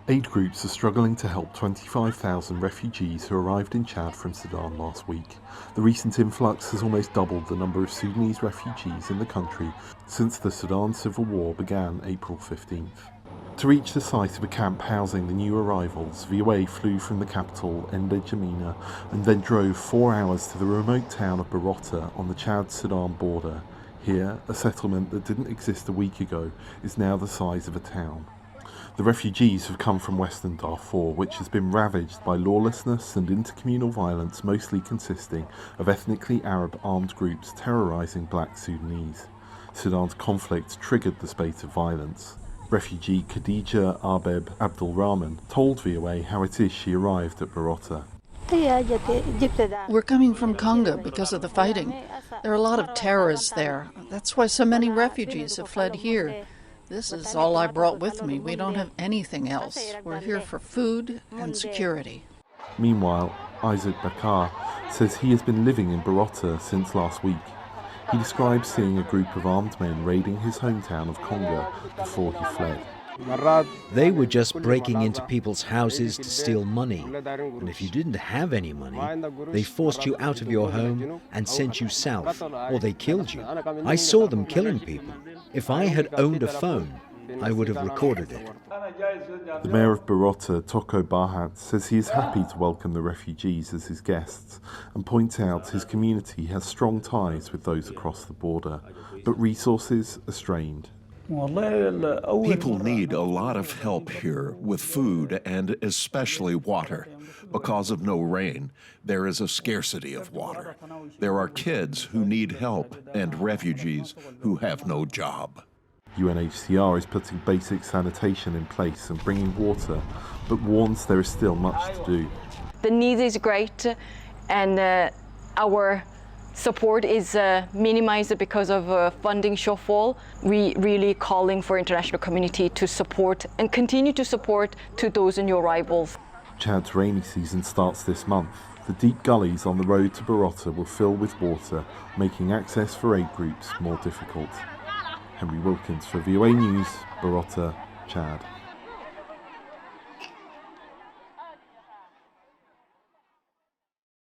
Aid groups are struggling to help 25,000 refugees who arrived in Chad from Sudan last week. The recent influx has almost doubled the number of Sudanese refugees in the country since the Sudan civil war began April 15th. To reach the site of a camp housing the new arrivals, VOA flew from the capital, N'Djamena, and then drove 4 hours to the remote town of Borota on the Chad-Sudan border. Here, a settlement that didn't exist a week ago is now the size of a town. The refugees have come from Western Darfur, which has been ravaged by lawlessness and intercommunal violence, mostly consisting of ethnically Arab armed groups terrorising black Sudanese. Sudan's conflict triggered the spate of violence. Refugee Khadija Arbeb Abdulrahman told VOA how it is she arrived at Borota. We're coming from Congo because of the fighting. There are a lot of terrorists there. That's why so many refugees have fled here. This is all I brought with me. We don't have anything else. We're here for food and security. Meanwhile, Isaac Bakar says he has been living in Borota since last week. He describes seeing a group of armed men raiding his hometown of Congo before he fled. They were just breaking into people's houses to steal money, and if you didn't have any money, they forced you out of your home and sent you south, or they killed you. I saw them killing people. If I had owned a phone, I would have recorded it. The mayor of Borota, Toko Bahat, says he is happy to welcome the refugees as his guests and points out his community has strong ties with those across the border, but resources are strained. People need a lot of help here with food and especially water. Because of no rain, there is a scarcity of water. There are kids who need help and refugees who have no job. UNHCR is putting basic sanitation in place and bringing water, but warns there is still much to do. The need is great, and our support is minimized because of funding shortfall. We really calling for international community to support and continue to support to those new arrivals. Chad's rainy season starts this month. The deep gullies on the road to Borota will fill with water, making access for aid groups more difficult. Henry Wilkins for VOA News, Borota, Chad.